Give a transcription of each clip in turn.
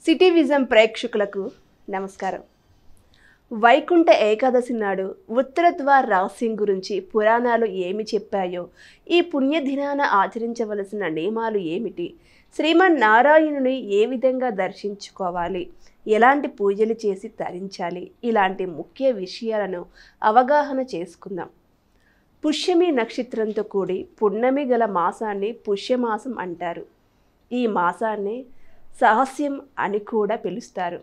City vision ప్రేక్షకులకు నమస్కారం. వైకుంఠ ఏకాదశి నాడు ఉత్తరద్వార రహస్యం గురించి పురాణాలు ఏమి చెప్పాయో, ఈ పుణ్యదినాన ఆచరించవలసిన నియమాలు ఏమిటి, శ్రీమన్నారాయణుని ఏ విధంగా దర్శించుకోవాలి, ఎలాంటి పూజలు చేసి తరించాలి, ఇలాంటి ముఖ్య విషయాలను అవగాహన చేసుకుందాం. పుష్యమి నక్షత్రంతో కూడి పున్నమి గల మాసాన్ని పుష్యమాసం అంటారు. ఈ మాసాన్ని సహస్యం అని కూడా పిలుస్తారు.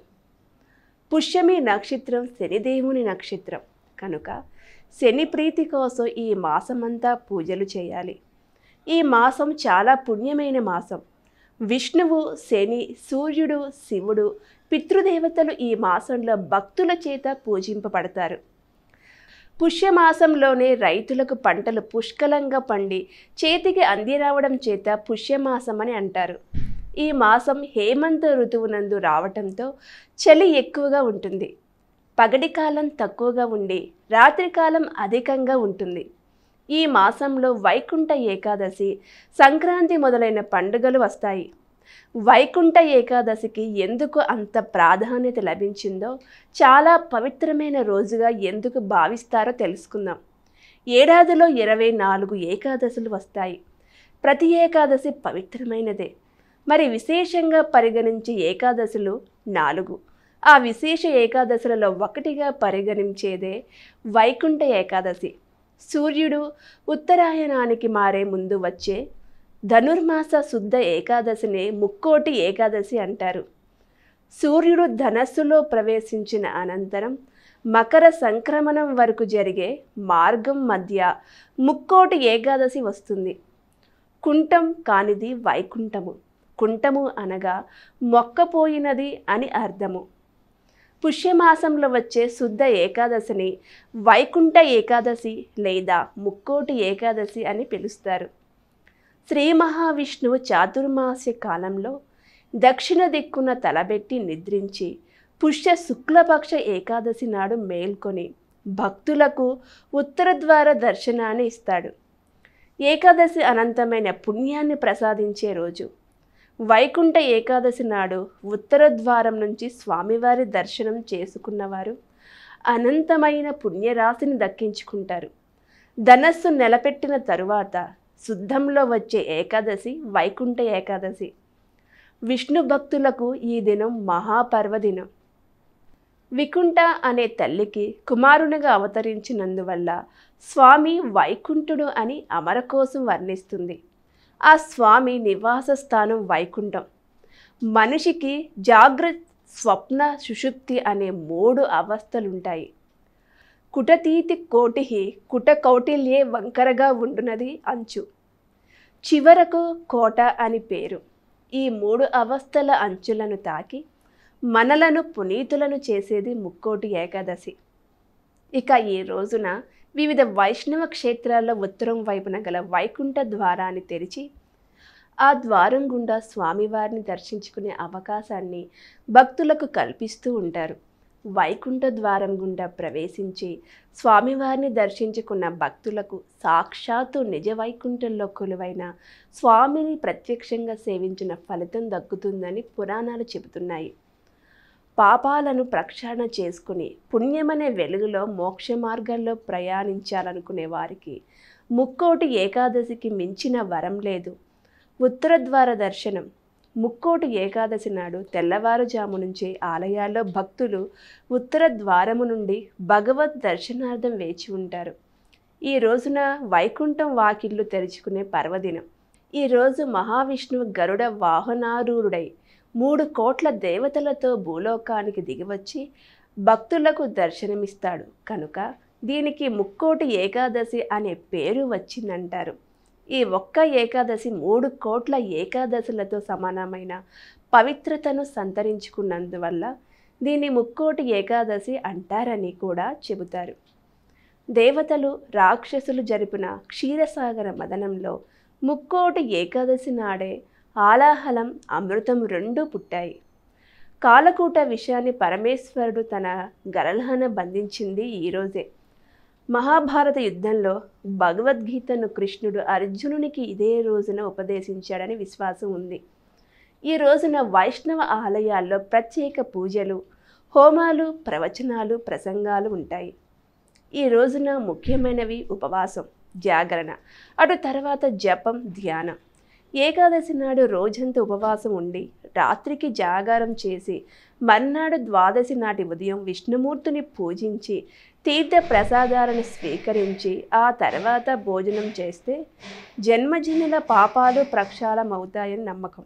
పుష్యమి నక్షత్రం శనిదేవుని నక్షత్రం కనుక శని ప్రీతి కోసం ఈ మాసమంతా పూజలు చేయాలి. ఈ మాసం చాలా పుణ్యమైన మాసం. విష్ణువు, శని, సూర్యుడు, శివుడు, పితృదేవతలు ఈ మాసంలో భక్తుల చేత పూజింపబడతారు. పుష్యమాసంలోనే రైతులకు పంటలు పుష్కలంగా పండి చేతికి అంది రావడం చేత పుష్యమాసం అని అంటారు. ఈ మాసం హేమంత ఋతువునందు రావటంతో చలి ఎక్కువగా ఉంటుంది. పగటి కాలం తక్కువగా ఉండి రాత్రికాలం అధికంగా ఉంటుంది. ఈ మాసంలో వైకుంఠ ఏకాదశి, సంక్రాంతి మొదలైన పండుగలు వస్తాయి. వైకుంఠ ఏకాదశికి ఎందుకు అంత ప్రాధాన్యత లభించిందో, చాలా పవిత్రమైన రోజుగా ఎందుకు భావిస్తారో తెలుసుకుందాం. ఏడాదిలో 24 ఏకాదశులు వస్తాయి. ప్రతి ఏకాదశి పవిత్రమైనదే. మరి విశేషంగా పరిగణించే ఏకాదశులు 4. ఆ విశేష ఏకాదశులలో ఒకటిగా పరిగణించేదే వైకుంఠ ఏకాదశి. సూర్యుడు ఉత్తరాయణానికి మారే ముందు వచ్చే ధనుర్మాస శుద్ధ ఏకాదశిని ముక్కోటి ఏకాదశి అంటారు. సూర్యుడు ధనస్సులో ప్రవేశించిన అనంతరం మకర సంక్రమణం వరకు జరిగే మార్గం మధ్య ముక్కోటి ఏకాదశి వస్తుంది. కుంఠం కానిది వైకుంఠము. కుంఠము అనగా మొక్కపోయినది అని అర్థము. పుష్యమాసంలో వచ్చే శుద్ధ ఏకాదశిని వైకుంఠ ఏకాదశి లేదా ముక్కోటి ఏకాదశి అని పిలుస్తారు. శ్రీ మహావిష్ణువు చాతుర్మాస్య కాలంలో దక్షిణ దిక్కున తలబెట్టి నిద్రించి పుష్య శుక్లపక్ష ఏకాదశి నాడు మేల్కొని భక్తులకు ఉత్తరద్వార దర్శనాన్ని ఇస్తాడు. ఏకాదశి అనంతమైన పుణ్యాన్ని ప్రసాదించే రోజు. వైకుంఠ ఏకాదశి నాడు ఉత్తర ద్వారం నుంచి స్వామివారి దర్శనం చేసుకున్నవారు అనంతమైన పుణ్యరాశిని దక్కించుకుంటారు. ధనస్సు నిలబెట్టిన తరువాత శుద్ధంలో వచ్చే ఏకాదశి వైకుంఠ ఏకాదశి. విష్ణు భక్తులకు ఈ దినం మహాపర్వదినం. వికుంఠ అనే తల్లికి కుమారునిగా అవతరించినందువల్ల స్వామి వైకుంఠుడు అని అమర కోసం వర్ణిస్తుంది. ఆ స్వామి నివాస స్థానం వైకుంఠం. మనిషికి జాగ్రత్త, స్వప్న, సుషుప్తి అనే 3 అవస్థలుంటాయి. కుటతీతి కోటి కుట కౌటిల్యే వంకరగా ఉండునది అంచు. చివరకు కోట అని పేరు. ఈ 3 అవస్థల అంచులను తాకి మనలను పునీతులను చేసేది ముక్కోటి ఏకాదశి. ఇక ఈ రోజున వివిధ వైష్ణవ క్షేత్రాల్లో ఉత్తరం వైపున గల వైకుంఠ ద్వారాన్ని తెరిచి ఆ ద్వారం గుండా స్వామివారిని దర్శించుకునే అవకాశాన్ని భక్తులకు కల్పిస్తూ ఉంటారు. వైకుంఠ ద్వారం గుండా ప్రవేశించి స్వామివారిని దర్శించుకున్న భక్తులకు సాక్షాత్తు నిజ వైకుంఠంలో కొలువైన స్వామిని ప్రత్యక్షంగా సేవించిన ఫలితం దక్కుతుందని పురాణాలు చెబుతున్నాయి. పాపాలను ప్రక్షాళన చేసుకుని పుణ్యమనే వెలుగులో మోక్ష మార్గంలో ప్రయాణించాలనుకునే వారికి ముక్కోటి ఏకాదశికి మించిన వరం లేదు. ఉత్తరద్వార దర్శనం. ముక్కోటి ఏకాదశి నాడు తెల్లవారుజాము నుంచే ఆలయాల్లో భక్తులు ఉత్తర ద్వారము నుండి భగవద్ దర్శనార్థం వేచి ఉంటారు. ఈ రోజున వైకుంఠం వాకిళ్ళు తెరుచుకునే పర్వదినం. ఈరోజు మహావిష్ణువు గరుడ వాహనారూఢుడై 3 కోట్ల దేవతలతో భూలోకానికి దిగివచ్చి భక్తులకు దర్శనమిస్తాడు కనుక దీనికి ముక్కోటి ఏకాదశి అనే పేరు వచ్చిందంటారు. ఈ ఒక్క ఏకాదశి 3 కోట్ల ఏకాదశులతో సమానమైన పవిత్రతను సంతరించుకున్నందువల్ల దీన్ని ముక్కోటి ఏకాదశి అంటారని కూడా చెబుతారు. దేవతలు, రాక్షసులు జరిపిన క్షీరసాగర మదనంలో ముక్కోటి ఏకాదశి నాడే ఆలాహలం, అమృతం 2 పుట్టాయి. కాలకూట విషయాన్ని పరమేశ్వరుడు తన గరళాన బంధించింది ఈరోజే. మహాభారత యుద్ధంలో భగవద్గీతను కృష్ణుడు అర్జునునికి ఇదే రోజున ఉపదేశించాడని విశ్వాసం ఉంది. ఈ రోజున వైష్ణవ ఆలయాల్లో ప్రత్యేక పూజలు, హోమాలు, ప్రవచనాలు, ప్రసంగాలు ఉంటాయి. ఈ రోజున ముఖ్యమైనవి ఉపవాసం, జాగరణ, అటు తర్వాత జపం, ధ్యానం. ఏకాదశి నాడు రోజంతా ఉపవాసం ఉండి రాత్రికి జాగారం చేసి మర్నాడు ద్వాదశి నాటి ఉదయం విష్ణుమూర్తిని పూజించి తీర్థ ప్రసాదాలను స్వీకరించి ఆ తర్వాత భోజనం చేస్తే జన్మజన్యుల పాపాలు ప్రక్షాళమవుతాయని నమ్మకం.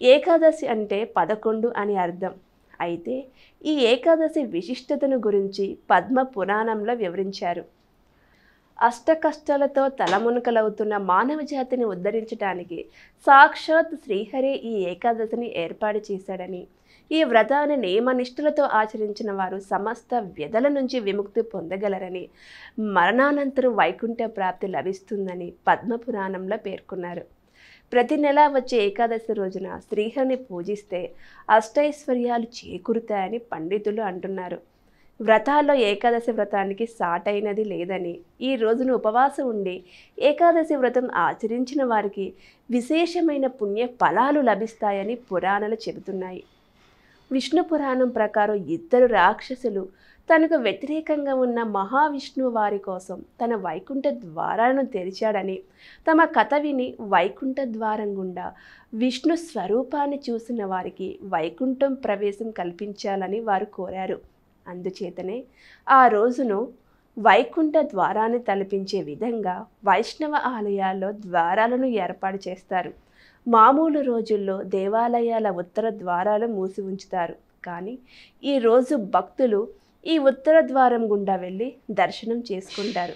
ఏకాదశి అంటే 11 అని అర్థం. అయితే ఈ ఏకాదశి విశిష్టతను గురించి పద్మ పురాణంలో వివరించారు. అష్టకష్టాలతో తలమునకలవుతున్న మానవ జాతిని ఉద్ధరించడానికి సాక్షాత్ శ్రీహరే ఈ ఏకాదశిని ఏర్పాటు చేశాడని, ఈ వ్రతాన్ని నియమనిష్ఠులతో ఆచరించిన వారు సమస్త వ్యధల నుంచి విముక్తి పొందగలరని, మరణానంతరం వైకుంఠ ప్రాప్తి లభిస్తుందని పద్మపురాణంలో పేర్కొన్నారు. ప్రతి నెల వచ్చే ఏకాదశి రోజున శ్రీహరిని పూజిస్తే అష్టైశ్వర్యాలు చేకూరుతాయని పండితులు అంటున్నారు. వ్రతాల్లో ఏకాదశి వ్రతానికి సాటైనది లేదని, ఈ రోజున ఉపవాసం ఉండి ఏకాదశి వ్రతం ఆచరించిన వారికి విశేషమైన పుణ్య ఫలాలు లభిస్తాయని పురాణాలు చెబుతున్నాయి. విష్ణు పురాణం ప్రకారం 2 రాక్షసులు తనకు వ్యతిరేకంగా ఉన్న మహావిష్ణువు వారి కోసం తన వైకుంఠ ద్వారాలను తెరిచాడని, తమ కథ విని వైకుంఠ ద్వారం గుండా విష్ణు స్వరూపాన్ని చూసిన వారికి వైకుంఠం ప్రవేశం కల్పించాలని వారు కోరారు. అందుచేతనే ఆ రోజును వైకుంఠ ద్వారాన్ని తలపించే విధంగా వైష్ణవ ఆలయాల్లో ద్వారాలను ఏర్పాటు చేస్తారు. మామూలు రోజుల్లో దేవాలయాల ఉత్తర ద్వారాలు మూసి ఉంచుతారు. కానీ ఈరోజు భక్తులు ఈ ఉత్తర ద్వారం గుండా వెళ్ళి దర్శనం చేసుకుంటారు.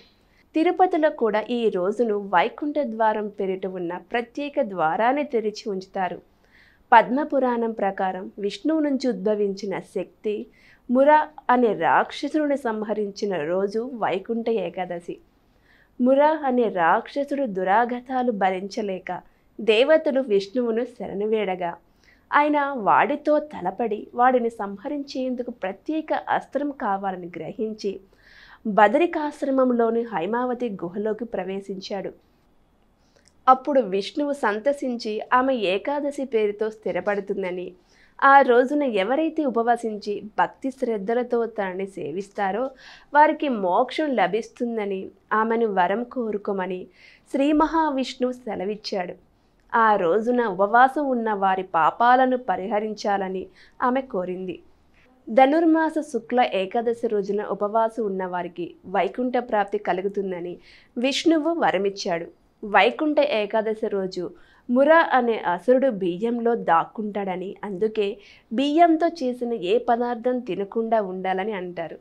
తిరుపతిలో కూడా ఈ రోజును వైకుంఠ ద్వారం పేరిట ఉన్న ప్రత్యేక ద్వారాన్ని తెరిచి ఉంచుతారు. పద్మపురాణం ప్రకారం విష్ణువు నుంచి ఉద్భవించిన శక్తి ముర అనే రాక్షసుడిని సంహరించిన రోజు వైకుంఠ ఏకాదశి. ముర అనే రాక్షసుడు దురాగతాలు భరించలేక దేవతలు విష్ణువును శరణువేడగా ఆయన వాడితో తలపడి వాడిని సంహరించేందుకు ప్రత్యేక అస్త్రం కావాలని గ్రహించి బదరికాశ్రమంలోని హైమావతి గుహలోకి ప్రవేశించాడు. అప్పుడు విష్ణువు సంతసించి ఆమె ఏకాదశి పేరుతో స్థిరపడుతుందని, ఆ రోజున ఎవరైతే ఉపవసించి భక్తి శ్రద్ధలతో తనని సేవిస్తారో వారికి మోక్షం లభిస్తుందని, ఆమెను వరం కోరుకోమని శ్రీ మహావిష్ణువు సెలవిచ్చాడు. ఆ రోజున ఉపవాసం ఉన్న వారి పాపాలను పరిహరించాలని ఆమె కోరింది. ధనుర్మాస శుక్ల ఏకాదశి రోజున ఉపవాసం ఉన్న వారికి వైకుంఠ ప్రాప్తి కలుగుతుందని విష్ణువు వరమిచ్చాడు. వైకుంఠ ఏకాదశి రోజు ముర అనే అసురుడు బియ్యంలో దాక్కుంటాడని, అందుకే బియ్యంతో చేసిన ఏ పదార్థం తినకుండా ఉండాలని అంటారు.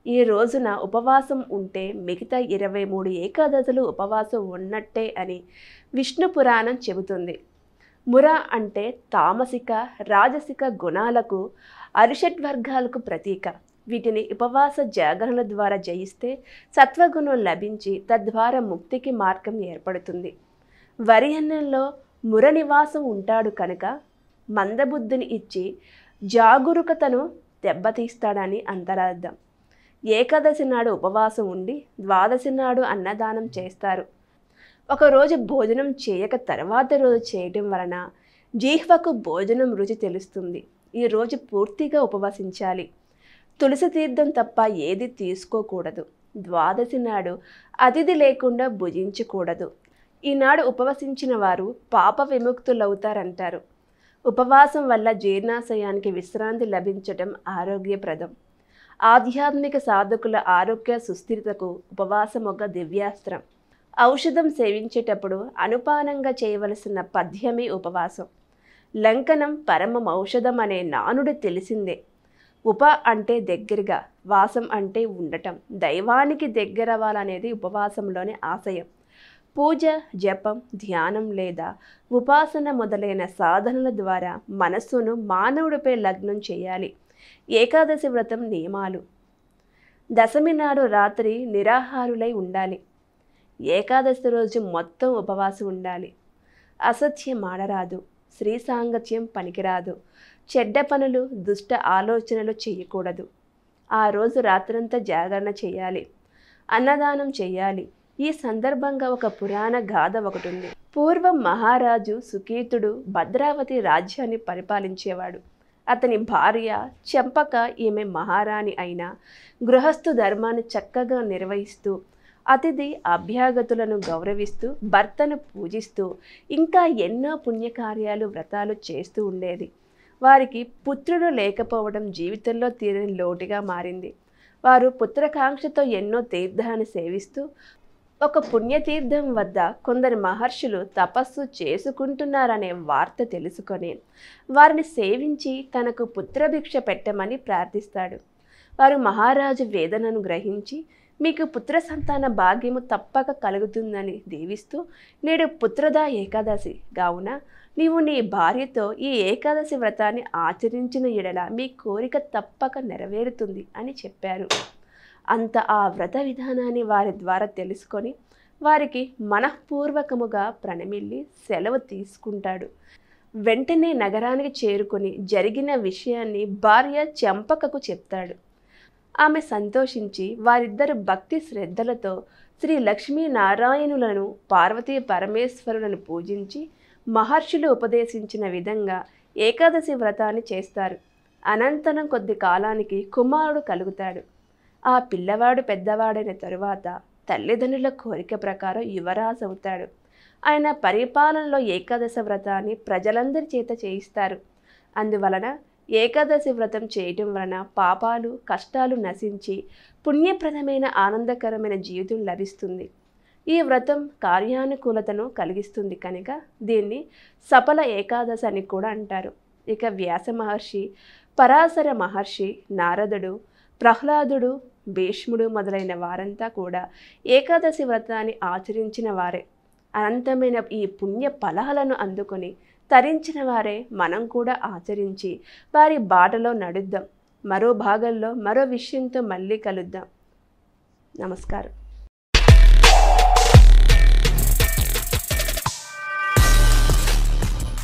ఈ రోజున ఉపవాసం ఉంటే మిగతా 23 ఏకాదశులు ఉపవాసం ఉన్నట్టే అని విష్ణు పురాణం చెబుతుంది. ముర అంటే తామసిక, రాజసిక గుణాలకు, అరిషడ్వర్గాలకు ప్రతీక. వీటిని ఉపవాస జాగరణ ద్వారా జయిస్తే సత్వగుణం లభించి తద్వారా ముక్తికి మార్గం ఏర్పడుతుంది. వరి అన్నంలో ముర నివాసం ఉంటాడు కనుక మందబుద్ధిని ఇచ్చి జాగరూకతను దెబ్బతీస్తాడని అంతరార్థం. ఏకాదశి నాడు ఉపవాసం ఉండి ద్వాదశి నాడు అన్నదానం చేస్తారు. ఒకరోజు భోజనం చేయక తర్వాత రోజు చేయటం వలన జీహ్వకు భోజనం రుచి తెలుస్తుంది. ఈ రోజు పూర్తిగా ఉపవసించాలి. తులసి తీర్థం తప్ప ఏది తీసుకోకూడదు. ద్వాదశి నాడు అతిథి లేకుండా భుజించకూడదు. ఈనాడు ఉపవసించిన వారు పాప విముక్తులవుతారంటారు. ఉపవాసం వల్ల జీర్ణాశయానికి విశ్రాంతి లభించటం ఆరోగ్యప్రదం. ఆధ్యాత్మిక సాధకుల ఆరోగ్య సుస్థిరతకు ఉపవాసం ఒక దివ్యాస్త్రం. ఔషధం సేవించేటప్పుడు అనుపానంగా చేయవలసిన పథ్యమే ఉపవాసం. లంకనం పరమం ఔషధం అనే నానుడు తెలిసిందే. ఉప అంటే దగ్గరగా, వాసం అంటే ఉండటం, దైవానికి దగ్గరవ్వాలనేది ఉపవాసంలోని ఆశయం. పూజ, జపం, ధ్యానం లేదా ఉపాసన మొదలైన సాధనల ద్వారా మనస్సును మానవుడిపై లగ్నం చేయాలి. ఏకాదశి వ్రతం నియమాలు: దశమి నాడు రాత్రి నిరాహారులై ఉండాలి. ఏకాదశి రోజు మొత్తం ఉపవాసం ఉండాలి. అసత్యం ఆడరాదు. స్త్రీ సాంగత్యం పనికిరాదు. చెడ్డ పనులు, దుష్ట ఆలోచనలు చేయకూడదు. ఆ రోజు రాత్రంతా జాగరణ చేయాలి. అన్నదానం చేయాలి. ఈ సందర్భంగా ఒక పురాణ గాథ ఒకటి ఉంది. పూర్వం మహారాజు సుకేతుడు భద్రావతి రాజ్యాన్ని పరిపాలించేవాడు. అతని భార్య చెంపక ఈమె మహారాణి అయిన గృహస్థు ధర్మాన్ని చక్కగా నిర్వహిస్తూ అతిథి అభ్యాగతులను గౌరవిస్తూ భర్తను పూజిస్తూ ఇంకా ఎన్నో పుణ్యకార్యాలు వ్రతాలు చేస్తూ ఉండేది. వారికి పుత్రుడు లేకపోవడం జీవితంలో తీరని లోటుగా మారింది. వారు పుత్రకాంక్షతో ఎన్నో తీర్థాన్ని సేవిస్తూ ఒక పుణ్యతీర్థం వద్ద కొందరు మహర్షులు తపస్సు చేసుకుంటున్నారనే వార్త తెలుసుకొని వారిని సేవించి తనకు పుత్రభిక్ష పెట్టమని ప్రార్థిస్తాడు. వారు మహారాజు వేదనను గ్రహించి మీకు పుత్ర సంతాన భాగ్యము తప్పక కలుగుతుందని దీవిస్తూ నేడు పుత్రదా ఏకాదశి కావున నీవు నీ భార్యతో ఈ ఏకాదశి వ్రతాన్ని ఆచరించిన ఎడల మీ కోరిక తప్పక నెరవేరుతుంది అని చెప్పారు. అంత ఆ వ్రత విధానాన్ని వారి ద్వారా తెలుసుకొని వారికి మనఃపూర్వకముగా ప్రణమిల్లి సెలవు తీసుకుంటాడు. వెంటనే నగరానికి చేరుకొని జరిగిన విషయాన్ని భార్య చెంపకకు చెప్తాడు. ఆమె సంతోషించి వారిద్దరు భక్తి శ్రద్ధలతో శ్రీ లక్ష్మీనారాయణులను పార్వతీ పరమేశ్వరులను పూజించి మహర్షులు ఉపదేశించిన విధంగా ఏకాదశి వ్రతాన్ని చేస్తారు. అనంతరం కొద్ది కాలానికి కుమారుడు కలుగుతాడు. ఆ పిల్లవాడు పెద్దవాడైన తరువాత తల్లిదండ్రుల కోరిక ప్రకారం యువరాజు అవుతాడు. ఆయన పరిపాలనలో ఏకాదశి వ్రతాన్ని ప్రజలందరి చేత చేయిస్తారు. అందువలన ఏకాదశి వ్రతం చేయటం వలన పాపాలు కష్టాలు నశించి పుణ్యప్రదమైన ఆనందకరమైన జీవితం లభిస్తుంది. ఈ వ్రతం కార్యానుకూలతను కలిగిస్తుంది కనుక దీన్ని సఫల ఏకాదశి అని కూడా అంటారు. ఇక వ్యాస మహర్షి, పరాశర మహర్షి, నారదుడు, ప్రహ్లాదుడు, భీష్ముడు మొదలైన వారంతా కూడా ఏకాదశి వ్రతాన్ని ఆచరించిన వారే. అనంతమైన ఈ పుణ్య ఫలాలను అందుకొని తరించిన వారే మనం కూడా ఆచరించి వారి బాటలో నడుద్దాం. మరో భాగంలో మరో విషయంతో మళ్ళీ కలుద్దాం. నమస్కారం.